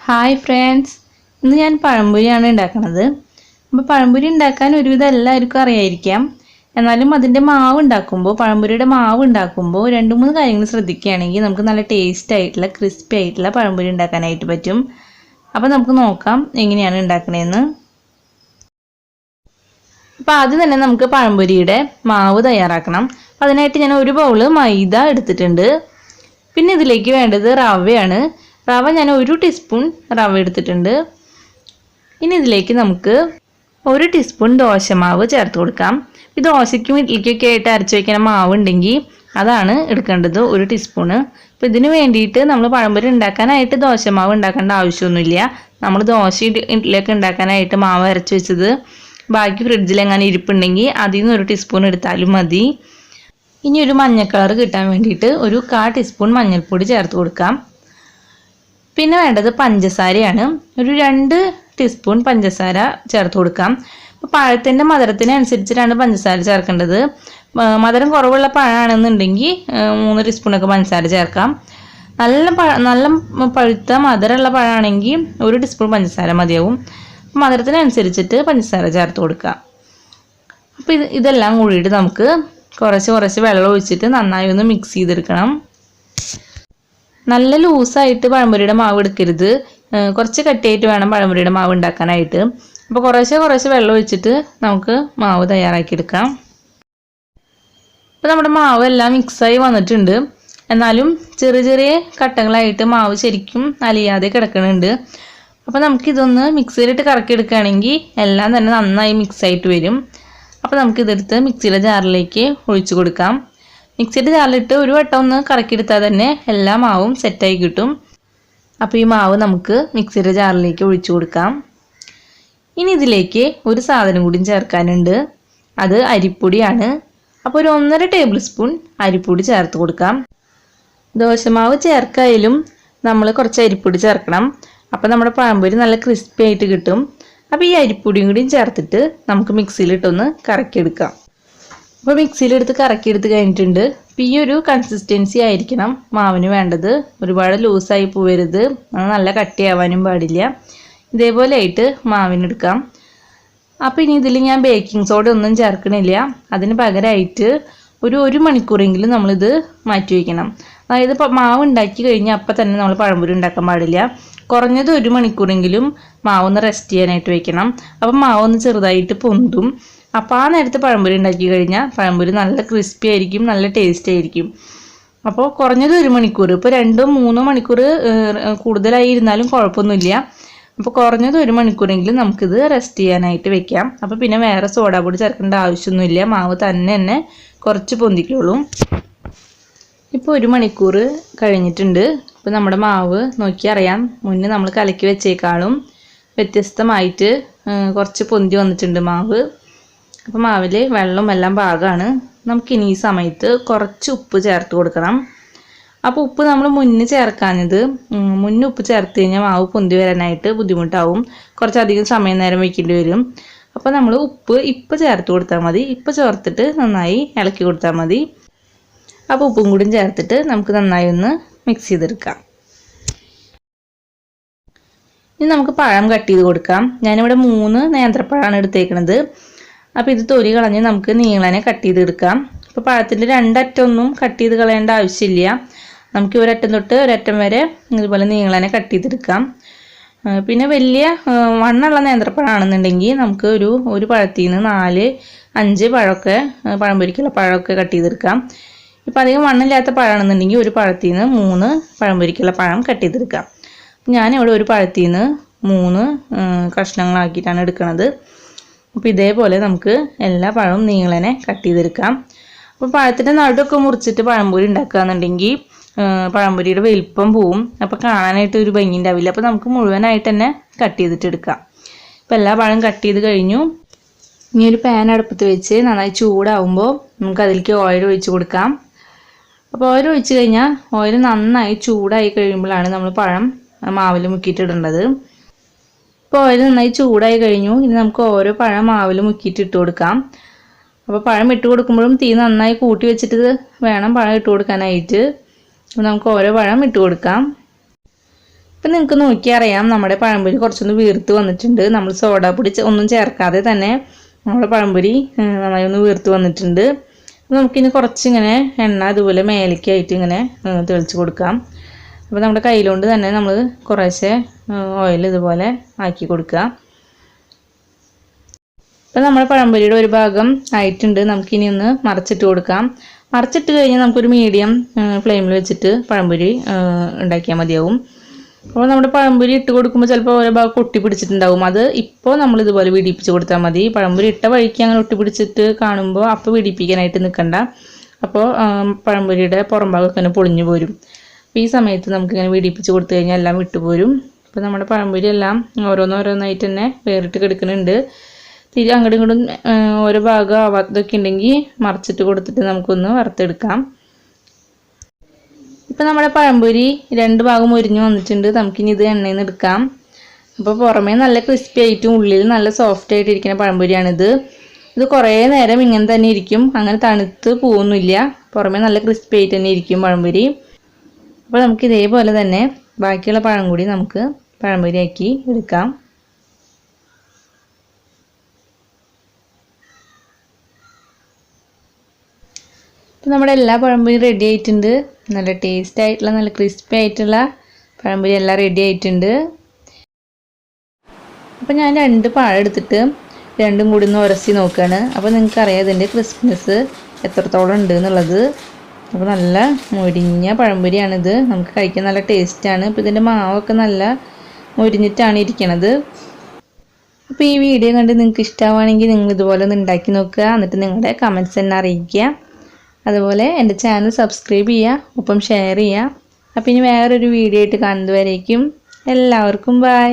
Hi friends, ഇന്ന് ഞാൻ പഴംപൊരിയാണ് ഉണ്ടാക്കുന്നത്. അപ്പോൾ പഴംപൊരി ഉണ്ടാക്കാൻ ഒരുവിധം എല്ലാവർക്കും അറിയായിരിക്കാം. എന്നാലും അതിൻ്റെ മാവ് ഉണ്ടാക്കുമ്പോൾ പഴംപൊരിയുടെ മാവ് ഉണ്ടാക്കുമ്പോൾ 2-3 കാര്യങ്ങൾ ശ്രദ്ധിക്കുകയാണെങ്കിൽ നമുക്ക് നല്ല ടേസ്റ്റ് ആയിട്ടുള്ള ക്രിസ്പി ആയിട്ടുള്ള പഴംപൊരി ഉണ്ടാക്കാനായിട്ട് പറ്റും. അപ്പോൾ നമുക്ക് നോക്കാം എങ്ങനെയാണ് ഉണ്ടാക്കണതെന്ന്. അപ്പോൾ ആദ്യം തന്നെ നമുക്ക് പഴംപൊരിയുടെ മാവ് തയ്യാറാക്കണം. അപ്പോൾ അതിനായിട്ട് ഞാൻ ഒരു ബൗൾ മൈദ എടുത്തിട്ടുണ്ട്. പിന്നെ ഇതിലേക്ക് വേണ്ടത് റവയാണ്. റവ ഞാൻ 1 ടീസ്പൂൺ റവ എടുത്തിട്ടുണ്ട്. ഇനി ഇതിലേക്ക് നമുക്ക് 1 ടീസ്പൂൺ ദോശമാവ് ചേർത്ത് കൊടുക്കാം. ഈ ദോശയ്ക്കും ഇഡ്ഡലിക്കൊക്കെ ആയിട്ട് അരച്ച് വയ്ക്കുന്ന മാവ് ഉണ്ടെങ്കിൽ അതാണ് എടുക്കേണ്ടത്, 1 ടീസ്പൂണ്. അപ്പോൾ ഇതിന് വേണ്ടിയിട്ട് നമ്മൾ പഴംപൊരി ഉണ്ടാക്കാനായിട്ട് ദോശമാവ് ഉണ്ടാക്കേണ്ട ആവശ്യമൊന്നുമില്ല. നമ്മൾ ദോശ ഇഡ്ഡലിയൊക്കെ ഉണ്ടാക്കാനായിട്ട് മാവ് അരച്ച് വെച്ചത് ബാക്കി ഫ്രിഡ്ജിൽ എങ്ങനെ ഇരിപ്പുണ്ടെങ്കിൽ അതിൽ നിന്ന് 1 ടീസ്പൂൺ എടുത്താലും മതി. ഇനി ഒരു മഞ്ഞ കളർ കിട്ടാൻ വേണ്ടിയിട്ട് 1/4 ടീസ്പൂൺ മഞ്ഞൾപ്പൊടി ചേർത്ത് കൊടുക്കാം. പിന്നെ വേണ്ടത് പഞ്ചസാരയാണ്. ഒരു 2 ടീസ്പൂൺ പഞ്ചസാര ചേർത്ത് കൊടുക്കാം. അപ്പോൾ പഴത്തിൻ്റെ മധുരത്തിനനുസരിച്ചിട്ടാണ് പഞ്ചസാര ചേർക്കേണ്ടത്. മധുരം കുറവുള്ള പഴമാണെന്നുണ്ടെങ്കിൽ 3 ടീസ്പൂണൊക്കെ പഞ്ചസാര ചേർക്കാം. നല്ല പഴുത്ത മധുരമുള്ള പഴമാണെങ്കിൽ 1 ടീസ്പൂൺ പഞ്ചസാര മതിയാവും. മധുരത്തിനനുസരിച്ചിട്ട് പഞ്ചസാര ചേർത്ത് കൊടുക്കാം. അപ്പോൾ ഇതെല്ലാം കൂടിയിട്ട് നമുക്ക് കുറച്ച് വെള്ളം ഒഴിച്ചിട്ട് നന്നായി ഒന്ന് മിക്സ് ചെയ്തെടുക്കണം. നല്ല ലൂസായിട്ട് പഴംപൊരിയുടെ മാവ് എടുക്കരുത്, കുറച്ച് കട്ടിയായിട്ട് വേണം പഴംപൊരിയുടെ മാവ് ഉണ്ടാക്കാനായിട്ട്. അപ്പോൾ കുറച്ച് വെള്ളം ഒഴിച്ചിട്ട് നമുക്ക് മാവ് തയ്യാറാക്കിയെടുക്കാം. അപ്പോൾ നമ്മുടെ മാവ് എല്ലാം മിക്സായി വന്നിട്ടുണ്ട്. എന്നാലും ചെറിയ കട്ടകളായിട്ട് മാവ് ശരിക്കും അലിയാതെ കിടക്കുന്നുണ്ട്. അപ്പോൾ നമുക്കിതൊന്ന് മിക്സിയിലിട്ട് കറക്കിയെടുക്കുകയാണെങ്കിൽ എല്ലാം തന്നെ നന്നായി മിക്സായിട്ട് വരും. അപ്പോൾ നമുക്കിതെടുത്ത് മിക്സിയുടെ ജാറിലേക്ക് ഒഴിച്ചു കൊടുക്കാം. മിക്സിയുടെ ജാറിലിട്ട് ഒരു വട്ടം ഒന്ന് കറക്കിയെടുത്താൽ തന്നെ എല്ലാ മാവും സെറ്റായി കിട്ടും. അപ്പോൾ ഈ മാവ് നമുക്ക് മിക്സിയുടെ ജാറിലേക്ക് ഒഴിച്ചു കൊടുക്കാം. ഇനി ഇതിലേക്ക് ഒരു സാധനം കൂടി ചേർക്കാനുണ്ട്, അത് അരിപ്പൊടിയാണ്. അപ്പോൾ ഒരു 1.5 ടേബിൾ സ്പൂൺ അരിപ്പൊടി ചേർത്ത് കൊടുക്കാം. ദോശമാവ് ചേർക്കായാലും നമ്മൾ കുറച്ച് അരിപ്പൊടി ചേർക്കണം. അപ്പോൾ നമ്മുടെ പഴംപൊരി നല്ല ക്രിസ്പി ആയിട്ട് കിട്ടും. അപ്പോൾ ഈ അരിപ്പൊടിയും കൂടിയും ചേർത്തിട്ട് നമുക്ക് മിക്സിയിലിട്ടൊന്ന് കറക്കിയെടുക്കാം. അപ്പോൾ മിക്സിയിലെടുത്ത് കറക്കിയെടുത്ത് കഴിഞ്ഞിട്ടുണ്ട്. അപ്പോൾ ഈ ഒരു കൺസിസ്റ്റൻസി ആയിരിക്കണം മാവിന് വേണ്ടത്. ഒരുപാട് ലൂസായി പോവരുത്, നല്ല കട്ടിയാവാനും പാടില്ല. ഇതേപോലെ ആയിട്ട് മാവിനെടുക്കാം. അപ്പോൾ ഇനി ഇതിൽ ഞാൻ ബേക്കിംഗ് സോഡ ഒന്നും ചേർക്കണില്ല. അതിന് പകരമായിട്ട് ഒരു മണിക്കൂറെങ്കിലും നമ്മളിത് മാറ്റി വയ്ക്കണം. അതായത് മാവ് ഉണ്ടാക്കി കഴിഞ്ഞാൽ അപ്പം തന്നെ നമ്മൾ പഴംപൊരി ഉണ്ടാക്കാൻ പാടില്ല. കുറഞ്ഞത് 1 മണിക്കൂറെങ്കിലും മാവൊന്ന് റെസ്റ്റ് ചെയ്യാനായിട്ട് വെക്കണം. അപ്പം മാവൊന്ന് ചെറുതായിട്ട് പൊന്തും. അപ്പോൾ ആ നേരത്തെ പഴംപൊരി ഉണ്ടാക്കി കഴിഞ്ഞാൽ പഴംപൊരി നല്ല ക്രിസ്പി ആയിരിക്കും, നല്ല ടേസ്റ്റ് ആയിരിക്കും. അപ്പോൾ കുറഞ്ഞത് 1 മണിക്കൂർ, ഇപ്പോൾ 2-3 മണിക്കൂർ കൂടുതലായി ഇരുന്നാലും കുഴപ്പമൊന്നുമില്ല. അപ്പോൾ കുറഞ്ഞത് 1 മണിക്കൂറെങ്കിലും നമുക്കിത് റെസ്റ്റ് ചെയ്യാനായിട്ട് വെക്കാം. അപ്പോൾ പിന്നെ വേറെ സോഡാപ്പൊടി ചേർക്കേണ്ട ആവശ്യമൊന്നുമില്ല, മാവ് തന്നെ കുറച്ച് പൊന്തിക്കുള്ളൂ. ഇപ്പോൾ 1 മണിക്കൂർ കഴിഞ്ഞിട്ടുണ്ട്. ഇപ്പോൾ നമ്മുടെ മാവ് നോക്കി അറിയാം, മുന്നേ നമ്മൾ കലക്കി വെച്ചേക്കാളും വ്യത്യസ്തമായിട്ട് കുറച്ച് പൊന്തി വന്നിട്ടുണ്ട് മാവ്. അപ്പോൾ മാവിൽ വെള്ളം എല്ലാം പാകമാണ്. നമുക്കിനി ഈ സമയത്ത് കുറച്ച് ഉപ്പ് ചേർത്ത് കൊടുക്കണം. അപ്പോൾ ഉപ്പ് നമ്മൾ മുന്നേ ചേർക്കാഞ്ഞത്, മുന്നേ ഉപ്പ് ചേർത്ത് കഴിഞ്ഞാൽ മാവ് പൊന്തി വരാനായിട്ട് ബുദ്ധിമുട്ടാവും, കുറച്ചധികം സമയം നേരം വയ്ക്കേണ്ടി വരും. അപ്പോൾ നമ്മൾ ഉപ്പ് ഇപ്പോൾ ചേർത്ത് കൊടുത്താൽ മതി. ഇപ്പോൾ ചേർത്തിട്ട് നന്നായി ഇളക്കി കൊടുത്താൽ മതി. അപ്പോൾ ഉപ്പും കൂടി ചേർത്തിട്ട് നമുക്ക് നന്നായി ഒന്ന് മിക്സ് ചെയ്തെടുക്കാം. ഇനി നമുക്ക് പഴം കട്ട് ചെയ്ത് കൊടുക്കാം. ഞാനിവിടെ 3 നേന്ത്രപ്പഴമാണ് എടുത്തേക്കുന്നത്. അപ്പോൾ ഇത് തൊലി കളഞ്ഞ് നമുക്ക് നീളനെ കട്ട് ചെയ്തെടുക്കാം. അപ്പോൾ പഴത്തിൻ്റെ 2 അറ്റമൊന്നും കട്ട് ചെയ്ത് കളയേണ്ട ആവശ്യമില്ല. നമുക്ക് ഒരറ്റം തൊട്ട് ഒരറ്റം വരെ ഇതുപോലെ നീളനെ കട്ട് ചെയ്തെടുക്കാം. പിന്നെ വലിയ വണ്ണുള്ള നേന്ത്രപ്പഴമാണെന്നുണ്ടെങ്കിൽ നമുക്ക് ഒരു പഴത്തിൽ നിന്ന് 4-5 പഴമൊക്കെ പഴംപൊരിക്കുള്ള പഴമൊക്കെ കട്ട് ചെയ്തെടുക്കാം. ഇപ്പോൾ അധികം വണ്ണില്ലാത്ത പഴമാണെന്നുണ്ടെങ്കിൽ ഒരു പഴത്തിൽ നിന്ന് 3 പഴംപൊരിക്കുള്ള പഴം കട്ട് ചെയ്തെടുക്കാം. ഞാനിവിടെ ഒരു പഴത്തിൽ നിന്ന് 3 കഷ്ണങ്ങളാക്കിയിട്ടാണ് എടുക്കുന്നത്. അപ്പോൾ ഇതേപോലെ നമുക്ക് എല്ലാ പഴവും നീളനെ കട്ട് ചെയ്തെടുക്കാം. അപ്പോൾ പഴത്തിൻ്റെ നടുവൊക്കെ മുറിച്ചിട്ട് പഴംപൊരി ഉണ്ടാക്കുകയെന്നുണ്ടെങ്കിൽ പഴംപൊരിയുടെ വലിപ്പം പോവും, അപ്പോൾ കാണാനായിട്ട് ഒരു ഭംഗി ഉണ്ടാവില്ല. അപ്പോൾ നമുക്ക് മുഴുവനായിട്ട് തന്നെ കട്ട് ചെയ്തിട്ട് എടുക്കാം. ഇപ്പോൾ എല്ലാ പഴം കട്ട് ചെയ്ത് കഴിഞ്ഞു. ഇനി ഒരു പാൻ അടുപ്പത്ത് വെച്ച് നന്നായി ചൂടാവുമ്പോൾ നമുക്ക് അതിലേക്ക് ഓയിൽ ഒഴിച്ച് കൊടുക്കാം. അപ്പോൾ ഓയിൽ ഒഴിച്ച് കഴിഞ്ഞാൽ ഓയിൽ നന്നായി ചൂടായി കഴിയുമ്പോഴാണ് നമ്മൾ പഴം മാവിൽ മുക്കിയിട്ടിടേണ്ടത്. ഇപ്പോൾ ഓയിൽ നന്നായി ചൂടായി കഴിഞ്ഞു. ഇനി നമുക്ക് ഓരോ പഴം മാവിൽ മുക്കിയിട്ട് ഇട്ട് കൊടുക്കാം. അപ്പോൾ പഴം ഇട്ട് കൊടുക്കുമ്പോഴും തീ നന്നായി കൂട്ടി വെച്ചിട്ട് വേണം പഴം ഇട്ട് കൊടുക്കാനായിട്ട്. നമുക്ക് ഓരോ പഴം ഇട്ട് കൊടുക്കാം. ഇപ്പം നിങ്ങൾക്ക് നോക്കിയാൽ അറിയാം നമ്മുടെ പഴംപൊരി കുറച്ചൊന്ന് വീർത്ത് വന്നിട്ടുണ്ട്. നമ്മൾ സോഡാപ്പൊടി ഒന്നും ചേർക്കാതെ തന്നെ നമ്മുടെ പഴംപൊരി നന്നായി ഒന്ന് വീർത്ത് വന്നിട്ടുണ്ട്. നമുക്കിനി കുറച്ചിങ്ങനെ എണ്ണ അതുപോലെ മേലേക്കായിട്ട് ഇങ്ങനെ തെളിച്ച് കൊടുക്കാം. അപ്പോൾ നമ്മുടെ കയ്യിലുകൊണ്ട് തന്നെ നമ്മൾ കുറേശ്ശെ ഓയിൽ ഇതുപോലെ ആക്കി കൊടുക്കുക. അപ്പോൾ നമ്മുടെ പഴംപൊരിയുടെ ഒരു ഭാഗം ആയിട്ടുണ്ട്. നമുക്കിനി ഒന്ന് മറിച്ചിട്ട് കൊടുക്കാം. മറിച്ചിട്ട് കഴിഞ്ഞാൽ നമുക്കൊരു മീഡിയം ഫ്ലെയിമിൽ വെച്ചിട്ട് പഴംപൊരി ഉണ്ടാക്കിയാൽ മതിയാവും. അപ്പോൾ നമ്മുടെ പഴംപൊരി ഇട്ട് കൊടുക്കുമ്പോൾ ചിലപ്പോൾ ഓരോ ഭാഗം ഒട്ടി പിടിച്ചിട്ടുണ്ടാവും. അത് ഇപ്പോൾ നമ്മൾ ഇതുപോലെ വിടിപ്പിച്ച് കൊടുത്താൽ മതി. പഴംപൊരി ഇട്ട വഴിക്ക് അങ്ങനെ ഒട്ടി പിടിച്ചിട്ട് കാണുമ്പോൾ അപ്പോൾ വിടിപ്പിക്കാനായിട്ട് നിൽക്കണ്ട. അപ്പോൾ പഴംപൊരിയുടെ പുറം ഭാഗമൊക്കെ തന്നെ പൊളിഞ്ഞു പോരും. അപ്പോൾ ഈ സമയത്ത് നമുക്കിങ്ങനെ വിടിപ്പിച്ച് കൊടുത്തു കഴിഞ്ഞാൽ എല്ലാം വിട്ടുപോരും. അപ്പോൾ നമ്മുടെ പഴംപൊരി എല്ലാം ഓരോന്നോരോന്നായിട്ട് തന്നെ വേറിട്ട് കിടക്കുന്നുണ്ട്. അങ്ങോട്ടും ഇങ്ങോട്ടും ഓരോ ഭാഗം ആവാത്തതൊക്കെ ഉണ്ടെങ്കിൽ മറിച്ചിട്ട് കൊടുത്തിട്ട് നമുക്കൊന്ന് വറുത്തെടുക്കാം. ഇപ്പം നമ്മുടെ പഴംപൊരി രണ്ട് ഭാഗം മുരിഞ്ഞ് വന്നിട്ടുണ്ട്. നമുക്കിനി ഇത് എണ്ണയിൽ നിന്ന് എടുക്കാം. അപ്പോൾ പുറമേ നല്ല ക്രിസ്പി ആയിട്ടും ഉള്ളിൽ നല്ല സോഫ്റ്റ് ആയിട്ട് ഇരിക്കുന്ന പഴംപൊരിയാണിത്. ഇത് കുറേ നേരം ഇങ്ങനെ തന്നെ ഇരിക്കും, അങ്ങനെ തണുത്ത് പോകുന്നില്ല. പുറമേ നല്ല ക്രിസ്പി ആയിട്ട് തന്നെ ഇരിക്കും പഴംപൊരി. അപ്പോൾ നമുക്ക് ഇതേപോലെ തന്നെ ബാക്കിയുള്ള പഴം കൂടി നമുക്ക് പഴംപൊരിയാക്കി എടുക്കാം. അപ്പോൾ നമ്മുടെ എല്ലാ പഴംപൊരിയും റെഡി ആയിട്ടുണ്ട്. നല്ല ടേസ്റ്റ് ആയിട്ടുള്ള നല്ല ക്രിസ്പി ആയിട്ടുള്ള പഴംപൊരി എല്ലാം റെഡി ആയിട്ടുണ്ട്. അപ്പോൾ ഞാൻ 2 പഴം എടുത്തിട്ട് രണ്ടും കൂടി ഒന്ന് ഉരസി നോക്കുകയാണ്. അപ്പോൾ നിങ്ങൾക്കറിയാം ഇതിൻ്റെ ക്രിസ്പിനെസ് എത്രത്തോളം ഉണ്ട് എന്നുള്ളത്. അപ്പോൾ നല്ല മൊരിഞ്ഞ പഴംപൊരിയാണിത്. നമുക്ക് കഴിക്കാൻ നല്ല ടേസ്റ്റാണ്. അപ്പോൾ ഇതിൻ്റെ മാവൊക്കെ നല്ല മൊരിഞ്ഞിട്ടാണ് ഇരിക്കണത്. അപ്പോൾ ഈ വീഡിയോ കണ്ട് നിങ്ങൾക്ക് ഇഷ്ടമാണെങ്കിൽ നിങ്ങൾ ഇതുപോലെ ഒന്ന് ഉണ്ടാക്കി നോക്കുക. എന്നിട്ട് നിങ്ങളുടെ കമൻറ്റ്സ് എന്നെ അറിയിക്കുക. അതുപോലെ എൻ്റെ ചാനൽ സബ്സ്ക്രൈബ് ചെയ്യുക, ഒപ്പം ഷെയർ ചെയ്യുക. അപ്പോൾ ഇനി വേറൊരു വീഡിയോ ആയിട്ട് കാണുന്നതുവരേക്കും എല്ലാവർക്കും ബൈ.